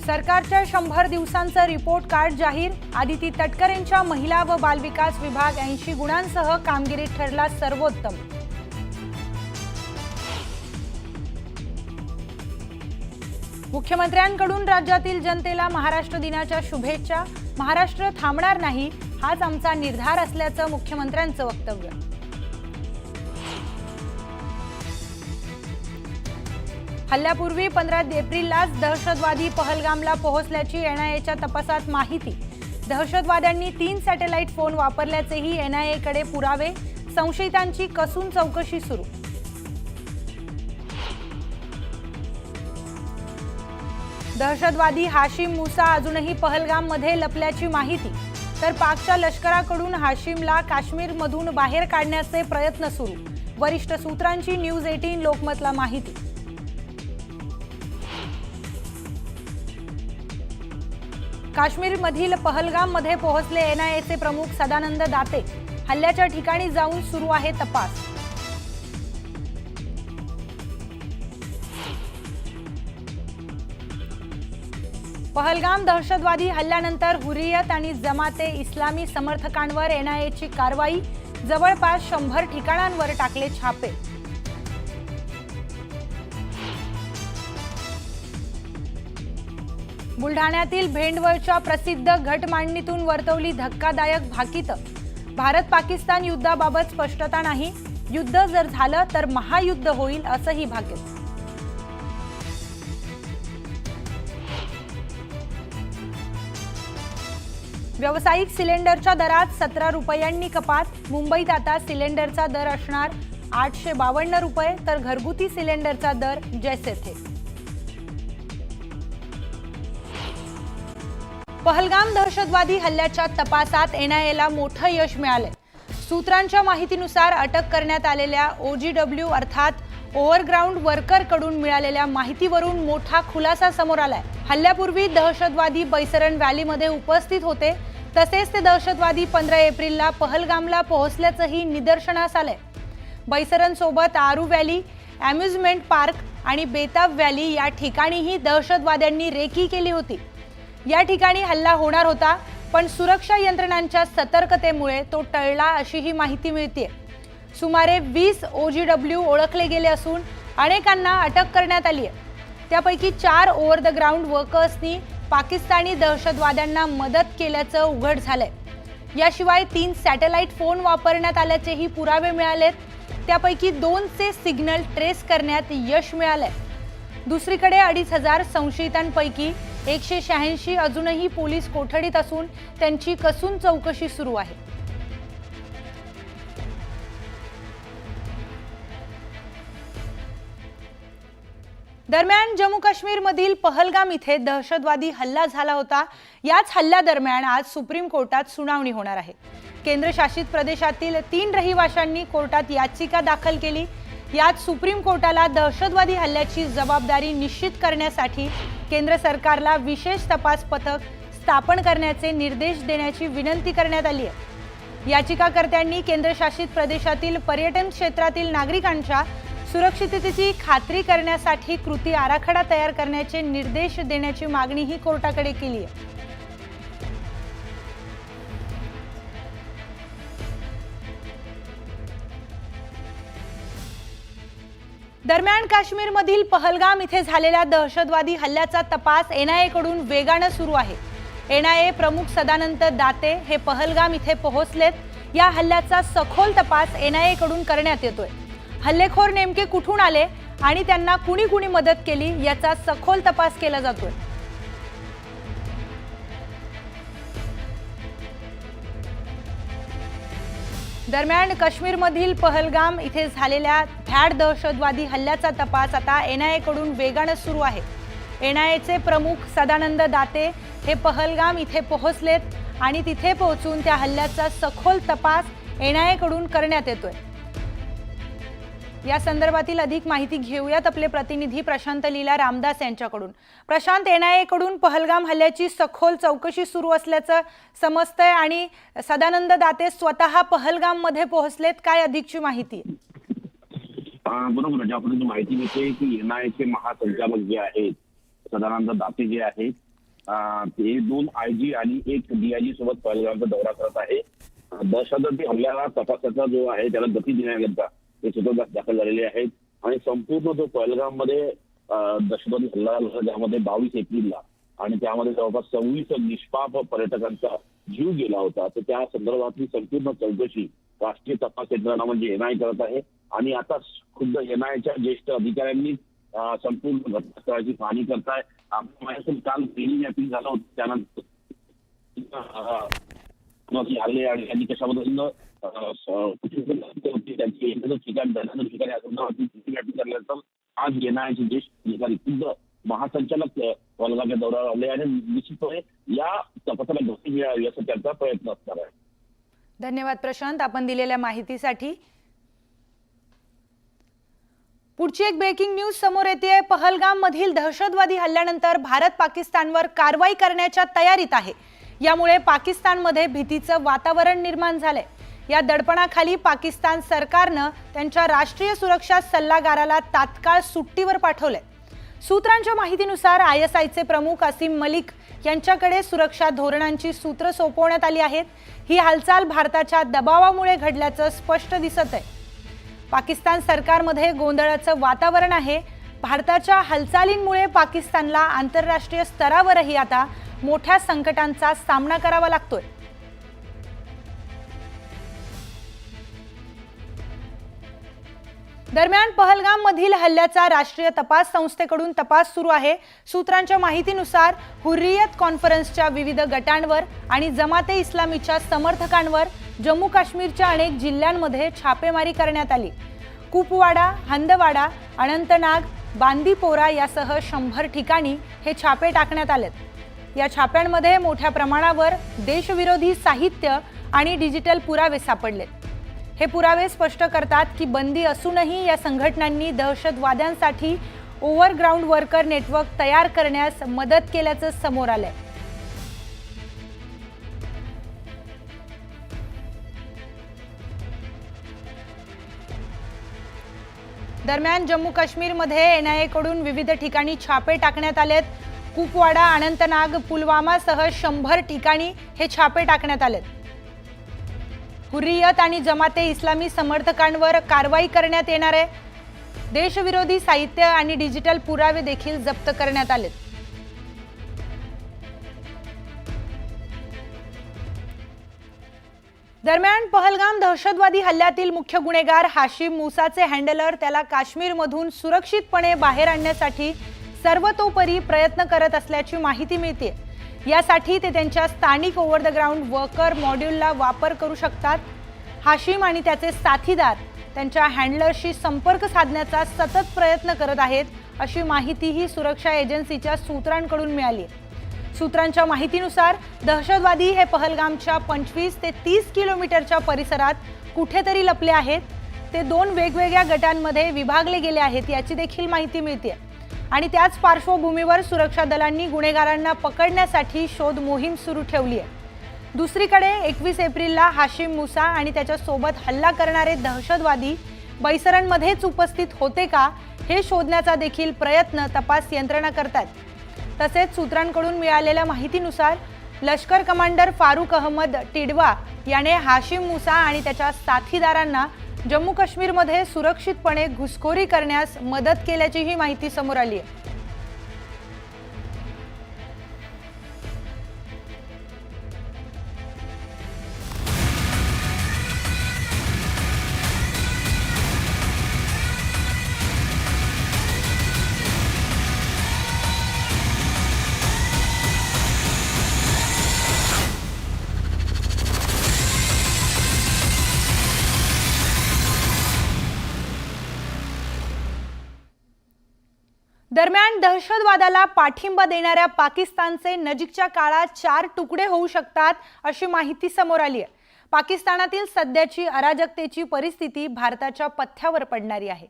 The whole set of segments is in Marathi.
सरकारच्या 100 दिवसांचं रिपोर्ट कार्ड जाहीर। आदिती तटकरेंच्या महिला व बालविकास विभाग 80 गुणांसह कामगिरीत ठरला सर्वोत्तम। मुख्यमंत्र्यांकडून राज्यातील जनतेला महाराष्ट्र दिनाच्या शुभेच्छा। महाराष्ट्र थांबणार नाही, हाच आमचा निर्धार असल्याचं मुख्यमंत्र्यांचं वक्तव्य। हल्ल्यापूर्वी 15 एप्रिललाच दहशतवादी पहलगामला पोहोचल्याची एनआयएच्या तपासात माहिती। दहशतवाद्यांनी 3 सॅटेलाइट फोन वापरल्याचेही एनआयएकडे पुरावे। संशयितांची कसून चौकशी सुरू। दहशतवादी हाशिम मुसा अजूनही पहलगाममध्ये लपल्याची माहिती। तर पाकच्या लष्कराकडून हाशिमला काश्मीरमधून बाहेर काढण्याचे प्रयत्न सुरू। वरिष्ठ सूत्रांची न्यूज 18 लोकमतला माहिती। काश्मीरमधील पहलगाममध्ये पोहोचले एनआयएचे प्रमुख सदानंद दाते। हल्ल्याच्या ठिकाणी जाऊन सुरू आहे तपास। पहलगाम दहशतवादी हल्ल्यानंतर हुरियत आणि जमाते इस्लामी समर्थकांवर एनआयएची कारवाई। जवळपास 100 ठिकाणांवर टाकले छापे। बुलढाण्यातील भेंडवळच्या प्रसिद्ध घटमांडणीतून वर्तवली धक्कादायक भाकीतं। भारत पाकिस्तान युद्धाबाबत स्पष्टता नाही, युद्ध जर झालं तर महायुद्ध होईल असंही भाकीत। व्यावसायिक सिलेंडरच्या दरात 17 रुपयांनी कपात। मुंबईत आता सिलेंडरचा दर असणार 852 रुपये, तर घरगुती सिलेंडरचा दर जैसे थे। पहलगाम दहशतवादी हल्ल्याच्या तपासात एनआयएला मोठं यश मिळाले। सूत्रांच्या माहितीनुसार अटक करण्यात आलेल्या OGW अर्थात ओव्हरग्राऊंड वर्कर कडून मिळालेल्या माहितीवरून मोठा खुलासा समोर आलाय। हल्ल्यापूर्वी दहशतवादी बैसरण व्हॅलीमध्ये उपस्थित होते, तसेच ते दहशतवादी 15 एप्रिलला पहलगामला पोहोचल्याचंही निदर्शनास आलंय। बैसरण सोबत आरू व्हॅली, अम्युजमेंट पार्क आणि बेताब व्हॅली या ठिकाणीही दहशतवाद्यांनी रेकी केली होती। या ठिकाणी हल्ला होणार होता, पण सुरक्षा यंत्रणांच्या सतर्कतेमुळे तो टळला अशी ही माहिती मिळते। सुमारे 20 OGW ओळखले गेले असून अनेकांना अटक करण्यात आली आहे। त्यापैकी 4 ओव्हर द ग्राउंड वर्कर्सनी पाकिस्तानी दहशतवाद्यांना मदत केल्याचं उघड झालंय। याशिवाय 3 सॅटेलाइट फोन वापरण्यात आल्याचेही पुरावे मिळालेत। त्यापैकी 2चे सिग्नल ट्रेस करण्यात यश मिळालंय। दुसरीकडे 2500 संशयितांपैकी 186 अजूनही पोलीस कोठडीत असून त्यांची कसून चौकशी सुरू आहे। दरम्यान जम्मू काश्मीरमधील पहलगाम इथे दहशतवादी हल्ला झाला होता। याच हल्ल्यादरम्यान आज सुप्रीम कोर्टात सुनावणी होणार आहे। केंद्रशासित प्रदेशातील 3 रहिवाशांनी कोर्टात याचिका दाखल केली। यात सुप्रीम कोर्टाला दहशतवादी हल्ल्याची जबाबदारी निश्चित करण्यासाठी केंद्र सरकारला विशेष तपास पथक स्थापन करण्याचे निर्देश देण्याची विनंती करण्यात आली आहे। याचिकाकर्त्यांनी केंद्रशासित प्रदेशातील पर्यटन क्षेत्रातील नागरिकांच्या सुरक्षिततेची खात्री करण्यासाठी कृती आराखडा तयार करण्याचे निर्देश देण्याची मागणीही कोर्टाकडे केली आहे। दरम्यान काश्मीरमधील पहलगाम इथे झालेल्या दहशतवादी हल्ल्याचा तपास एनआयएकडून वेगाने सुरू आहे। एनआयए प्रमुख सदानंद दाते हे पहलगाम इथे पोहोचलेत। या हल्ल्याचा सखोल तपास एनआयएकडून करण्यात येतोय। हल्लेखोर नेमके कुठून आले आणि त्यांना कुणी मदत केली याचा सखोल तपास केला जातोय। दरम्यान काश्मीरमधील पहलगाम इथे झालेल्या भ्याड दहशतवादी हल्ल्याचा तपास आता एनआयएकडून वेगाने सुरू आहे। एनआयएचे प्रमुख सदानंद दाते हे पहलगाम इथे पोहोचलेत आणि तिथे पोहोचून त्या हल्ल्याचा सखोल तपास एनआयएकडून करण्यात येतोय। या संदर्भातील अधिक माहिती घेऊयात आपले प्रतिनिधी प्रशांत लीला रामदास यांच्याकडून। प्रशांत, एनआयएकडून पहलगाम हल्ल्याची सखोल चौकशी सुरू असल्याचं समजतंय आणि सदानंद दाते स्वतः पहलगाम मध्ये पोहोचलेत, काय अधिकची माहिती? बरोबर, ज्यापर्यंत माहिती मिळते की एनआयएचे महासंचालक जे आहेत सदानंद दाते जे आहेत ते 2 IG आणि 1 DIG सोबत पहलगामचा दौरा करत आहे. दहशतवादी हल्ल्याला तपासाचा जो आहे त्याला गती देण्याकरता ते सुद्धा दाखल झालेले आहेत आणि संपूर्ण जो पहलगाम मध्ये दहशतवादी हल्ला झाला ज्यामध्ये 22 एप्रिलला आणि त्यामध्ये जवळपास 26 निष्पाप पर्यटकांचा जीव गेला होता, तर त्या संदर्भातली संपूर्ण चौकशी राष्ट्रीय तपास यंत्रणा म्हणजे NIA करत आहे. आणि आता खुद्द NIAच्या ज्येष्ठ अधिकाऱ्यांनी संपूर्ण घटनास्थळाची पाहणी करताय. आपल्या काल ट्रेनिंग मॅपिंग झालं होतं, त्यानंतर हल्ले आणि त्यांनी कशा पद्धतीनं त्यांची एकच ठिकाण धनाचं ठिकाणी असं मॅपिंग करण्याचं आज NIAचे ज्येष्ठ अधिकारी खुद्द महासंचालक पहलगामच्या दौऱ्यावर आले आणि निश्चितपणे या तपासाला गती मिळावी असा त्यांचा प्रयत्न असणार आहे. धन्यवाद प्रशांत, आपण दिलेल्या माहितीसाठी. पुढची एक ब्रेकिंग न्यूज समोर येते. पहलगाम मधील दहशतवादी हल्ल्यानंतर भारत पाकिस्तानवर कारवाई करण्याच्या तयारीत आहे. यामुळे पाकिस्तानमध्ये भीतीचं वातावरण निर्माण झालंय. या दडपणाखाली पाकिस्तान सरकारनं त्यांच्या राष्ट्रीय सुरक्षा सल्लागाराला तात्काळ सुट्टीवर पाठवलंय. सूत्रांच्या माहितीनुसार ISIचे प्रमुख असीम मलिक यांच्याकडे सुरक्षा धोरणांची सूत्र सोपवण्यात आली आहेत. ही हालचाल भारताच्या दबावामुळे घडल्याचं स्पष्ट दिसत आहे. पाकिस्तान सरकारमध्ये गोंधळाचं वातावरण आहे. भारताच्या हालचालींमुळे पाकिस्तानला आंतरराष्ट्रीय स्तरावरही आता मोठ्या संकटांचा सामना करावा लागतोय. दरम्यान पहलगाम मधील हल्ल्याचा राष्ट्रीय तपास संस्थेकडून तपास सुरू आहे. सूत्रांच्या माहितीनुसार हुर्रियत कॉन्फरन्सच्या विविध गटांवर आणि जमाते इस्लामीच्या समर्थकांवर जम्मू काश्मीरच्या अनेक जिल्ह्यांमध्ये छापेमारी करण्यात आली. कुपवाडा, हंदवाडा, अनंतनाग, बांदीपोरा यासह 100 ठिकाणी हे छापे टाकण्यात आलेत. या छाप्यांमध्ये मोठ्या प्रमाणावर देशविरोधी साहित्य आणि डिजिटल पुरावे सापडले. हे पुरावे स्पष्ट करतात की बंदी असूनही या संघटनांनी दहशतवाद्यांसाठी ओव्हरग्राऊंड वर्कर नेटवर्क तयार करण्यास मदत केल्याचं समोर आलंय. दरम्यान जम्मू काश्मीरमध्ये NIA कडून विविध ठिकाणी छापे टाकण्यात आलेत. कुपवाडा, अनंतनाग, पुलवामासह 100 ठिकाणी हे छापे टाकण्यात आलेत. हुर्रियत आणि जमाते इस्लामी समर्थकांवर कारवाई करण्यात येणार आहे. देशविरोधी साहित्य आणि डिजिटल पुरावे देखील जप्त करण्यात आलेत. दरम्यान पहलगाम दहशतवादी हल्ल्यातील मुख्य गुन्हेगार हाशिम मुसाचे हँडलर त्याला काश्मीरमधून सुरक्षितपणे बाहेर आणण्यासाठी सर्वतोपरी प्रयत्न करत असल्याची माहिती मिळते. यासाठी ते त्यांच्या स्थानिक ओव्हर द ग्राउंड वर्कर मॉड्यूलला वापर करू शकतात. हाशिम आणि त्याचे साथीदार त्यांच्या हँडलरशी संपर्क साधण्याचा सतत प्रयत्न करत आहेत, अशी माहितीही सुरक्षा एजन्सीच्या सूत्रांकडून मिळाली. सूत्रांच्या माहितीनुसार दहशतवादी हे पहलगामच्या 25 ते 30 किलोमीटरच्या परिसरात कुठेतरी लपले आहेत. ते 2 वेगवेगळ्या गटांमध्ये विभागले गेले आहेत याची देखील माहिती मिळते. आणि त्याच पार्श्वभूमीवर सुरक्षा दलांनी गुन्हेगारांना पकडण्यासाठी शोध मोहीम सुरू ठेवली आहे. दुसरीकडे 21 एप्रिलला हाशिम मुसा आणि त्याच्या सोबत हल्ला करणारे दहशतवादी बैसरणमध्येच उपस्थित होते का हे शोधण्याचा देखील प्रयत्न तपास यंत्रणा करतात. तसेच सूत्रांकडून मिळालेल्या माहितीनुसार लष्कर कमांडर फारूक अहमद टिडवा याने हाशिम मुसा आणि त्याच्या साथीदारांना जम्मू काश्मीरमध्ये सुरक्षितपणे घुसखोरी करण्यास मदत केल्याचीही माहिती समोर आली आहे. दरम्यान दहशतवादाला पाठिंबा देणाऱ्या पाकिस्तानचे नजीकच्या काळात 4 तुकडे होऊ शकतात अशी माहिती समोर आली आहे. पाकिस्तानातील सध्याची अराजकतेची परिस्थिती भारताच्या पथ्यावर पडणारी आहे.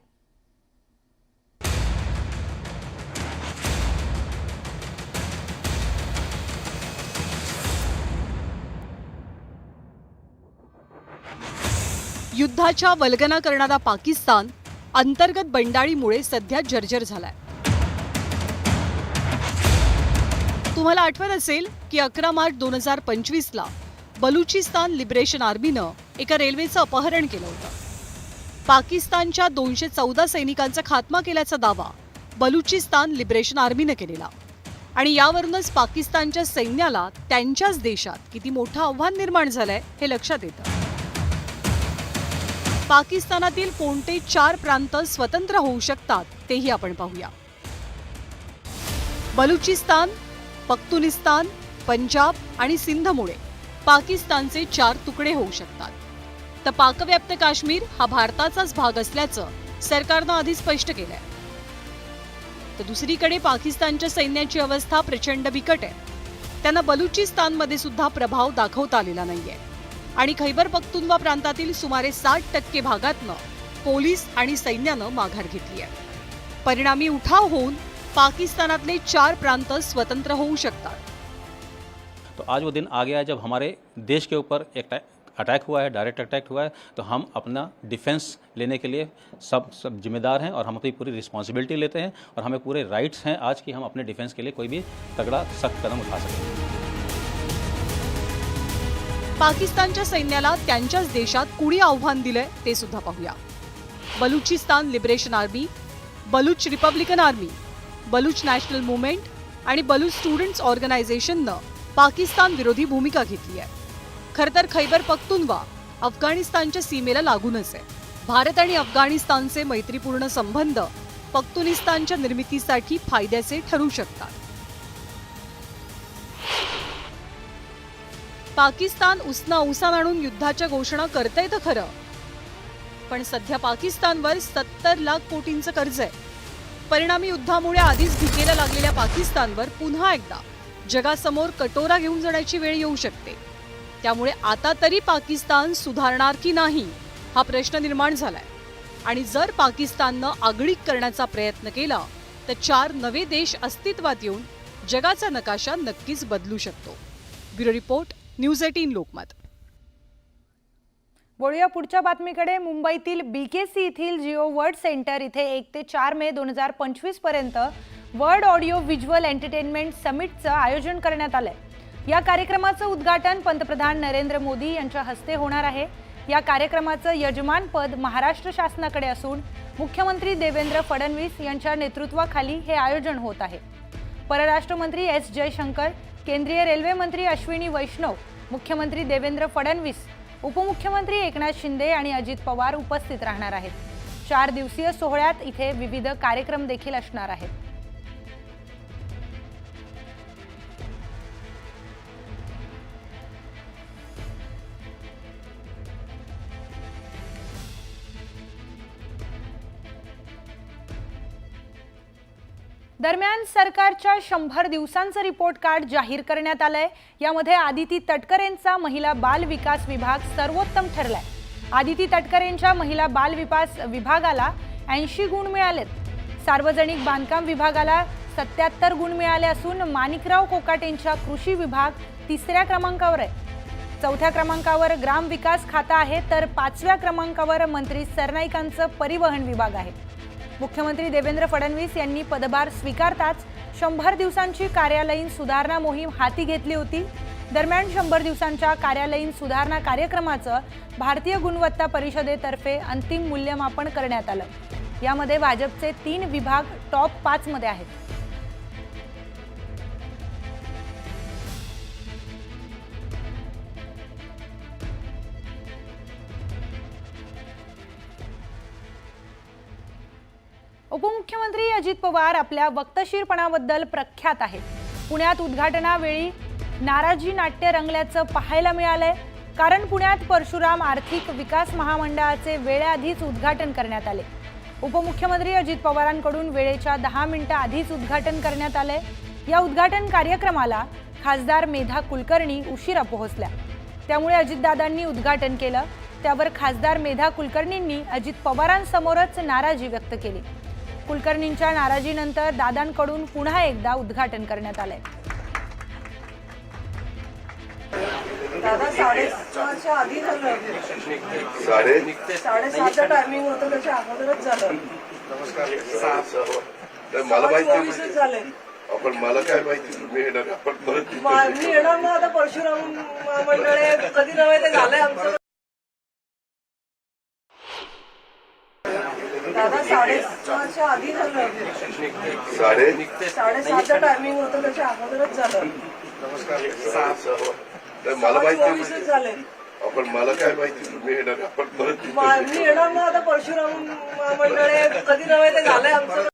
युद्धाच्या वल्गना करणारा पाकिस्तान अंतर्गत बंडाळीमुळे सध्या जर्जर झालाय. तुम्हाला आठवत असेल की 11 मार्च 2025ला बलुचिस्तान लिबरेशन आर्मीनं एका रेल्वेचं अपहरण केलं होतं. पाकिस्तानच्या 214 सैनिकांचा खात्मा केल्याचा दावा बलुचिस्तान लिबरेशन आर्मीनं केलेला आणि यावरूनच पाकिस्तानच्या सैन्याला त्यांच्याच देशात किती मोठं आव्हान निर्माण झालंय हे लक्षात येतं. पाकिस्तानातील कोणते 4 प्रांत स्वतंत्र होऊ शकतात तेही आपण पाहूया. बलुचिस्तान, पख्तुनिस्तान, पंजाब आणि सिंधमुळे पाकिस्तानचे 4 तुकडे होऊ शकतात. तर पाकव्याप्त काश्मीर हा भारताचाच भाग असल्याचं सरकारनं आधी स्पष्ट केलंय. तर दुसरीकडे पाकिस्तानच्या सैन्याची अवस्था प्रचंड बिकट आहे. त्यांना बलुचिस्तानमध्ये सुद्धा प्रभाव दाखवता आलेला नाहीये आणि खैबर पख्तुनवा प्रांतातील सुमारे 60% भागातनं पोलीस आणि सैन्यानं माघार घेतली आहे. परिणामी उठाव होऊन पाकिस्तानातले 4 प्रांत स्वतंत्र होऊ शकतात. तो आज वो दिन आ गया है जब हमारे देश के ऊपर एक अटैक हुआ है, डायरेक्ट अटैक हुआ है, तो हम अपना डिफेंस लेने के लिए सब जिम्मेदार हैं और हम अपनी पूरी रिस्पॉन्सिबिलिटी लेते हैं और हमें पूरे राइट्स हैं आज कि हम अपने डिफेंस के लिए कोई भी तगड़ा सख्त कदम उठा सकें. पाकिस्तानच्या सैन्याला त्यांच्याच देशात कुणी आव्हान दिलंय ते सुद्धा पाहूया. Balochistan Liberation Army, Baloch Republican Army, Baloch National Movement आणि बलुच स्टुडंट्स ऑर्गनायझेशननं पाकिस्तान विरोधी भूमिका घेतली आहे. खरं तर खैबर पख्तुनवा अफगाणिस्तानच्या सीमेला लागूनच आहे. भारत आणि अफगाणिस्तानचे मैत्रीपूर्ण संबंध पख्तुनिस्तानच्या निर्मितीसाठी फायद्याचे ठरू शकतात. पाकिस्तान उसना उसान आणून युद्धाच्या घोषणा करतंय तर खरं, पण सध्या पाकिस्तानवर 70 लाख कोटींचं कर्ज आहे. परिणामी युद्धामुळे आधीच भिकेला लागलेल्या पाकिस्तानवर पुन्हा एकदा जगासमोर कटोरा घेऊन जाण्याची वेळ येऊ शकते. त्यामुळे आता तरी पाकिस्तान सुधारणार की नाही हा प्रश्न निर्माण झालाय आणि जर पाकिस्ताननं आगळीक करण्याचा प्रयत्न केला तर 4 नवे देश अस्तित्वात येऊन जगाचा नकाशा नक्कीच बदलू शकतो. Bureau report, news 18 Lokmat. वळूया पुढच्या बातमीकडे. मुंबईतील BKC येथील जिओ वर्ल्ड सेंटर इथे 1 ते 4 मे 2025 पर्यंत वर्ल्ड ऑडिओ व्हिज्युअल एंटरटेनमेंट समिटचं आयोजन करण्यात आलंय. या कार्यक्रमाचं उद्घाटन पंतप्रधान नरेंद्र मोदी यांच्या हस्ते होणार आहे. या कार्यक्रमाचं यजमानपद महाराष्ट्र शासनाकडे असून मुख्यमंत्री देवेंद्र फडणवीस यांच्या नेतृत्वाखाली हे आयोजन होत आहे. परराष्ट्र मंत्री S जयशंकर, केंद्रीय रेल्वे मंत्री अश्विनी वैष्णव, मुख्यमंत्री देवेंद्र फडणवीस, उपमुख्यमंत्री एकनाथ शिंदे आणि अजित पवार उपस्थित राहणार आहेत. 4 दिवसीय सोहळ्यात इथे विविध कार्यक्रम देखील असणार आहेत. दरम्यान सरकारच्या 100 दिवसांचं रिपोर्ट कार्ड जाहीर करण्यात आलंय. यामध्ये आदिती तटकरेंचा महिला बाल विकास विभाग सर्वोत्तम ठरलाय. आदिती तटकरेंच्या महिला बाल विकास विभागाला 80 गुण मिळालेत. सार्वजनिक बांधकाम विभागाला 77 गुण मिळाले असून माणिकराव कोकाटेंच्या कृषी विभाग 3ऱ्या क्रमांकावर आहे. 4थ्या क्रमांकावर ग्राम विकास खाता आहे तर 5व्या क्रमांकावर मंत्री सरनाईकांचं परिवहन विभाग आहे. मुख्यमंत्री देवेंद्र फडणवीस यांनी पदभार स्वीकारताच 100 दिवसांची कार्यालयीन सुधारणा मोहीम हाती घेतली होती. दरम्यान 100 दिवसांच्या कार्यालयीन सुधारणा कार्यक्रमाचं भारतीय गुणवत्ता परिषदेतर्फे अंतिम मूल्यमापन करण्यात आलं. यामध्ये भाजपचे 3 विभाग टॉप 5 मध्ये आहेत. उपमुख्यमंत्री अजित पवार आपल्या वक्तशीरपणाबद्दल प्रख्यात आहेत. पुण्यात उद्घाटनावेळी नाराजी नाट्य रंगल्याचं पाहायला मिळालंय. कारण पुण्यात परशुराम आर्थिक विकास महामंडळाचे वेळेआधीच उद्घाटन करण्यात आले. उपमुख्यमंत्री अजित पवारांकडून वेळेच्या 10 मिनिटं आधीच उद्घाटन करण्यात आले. या उद्घाटन कार्यक्रमाला खासदार मेधा कुलकर्णी उशिरा पोहोचल्या. त्यामुळे अजितदादांनी उद्घाटन केलं. त्यावर खासदार मेधा कुलकर्णींनी अजित पवारांसमोरच नाराजी व्यक्त केली. कुलकर्णींच्या नाराजीनंतर दादांकडून पुन्हा एकदा उद्घाटन करण्यात आलंय. दादा 6:30च्या आधी झालं. 7:30चं टायमिंग होतं त्याच्या अगोदरच झालं. मला माहिती झाले आपण मला काय माहिती तुम्ही येणार आपण परत मी येणार ना आता परशुराम मंडळे कधी नव्हे ते झालंय आमचं. दादा 6:30च्या आधी झालं. 7:30चं टायमिंग होतं त्याच्या अगोदरच झालं. मला माहिती 24 झाले. आपण मला काय माहिती तुम्ही येणार आपण परत मी येणार ना आता परशुराम मंडळे कधी नव्हे ते झालंय आमचं.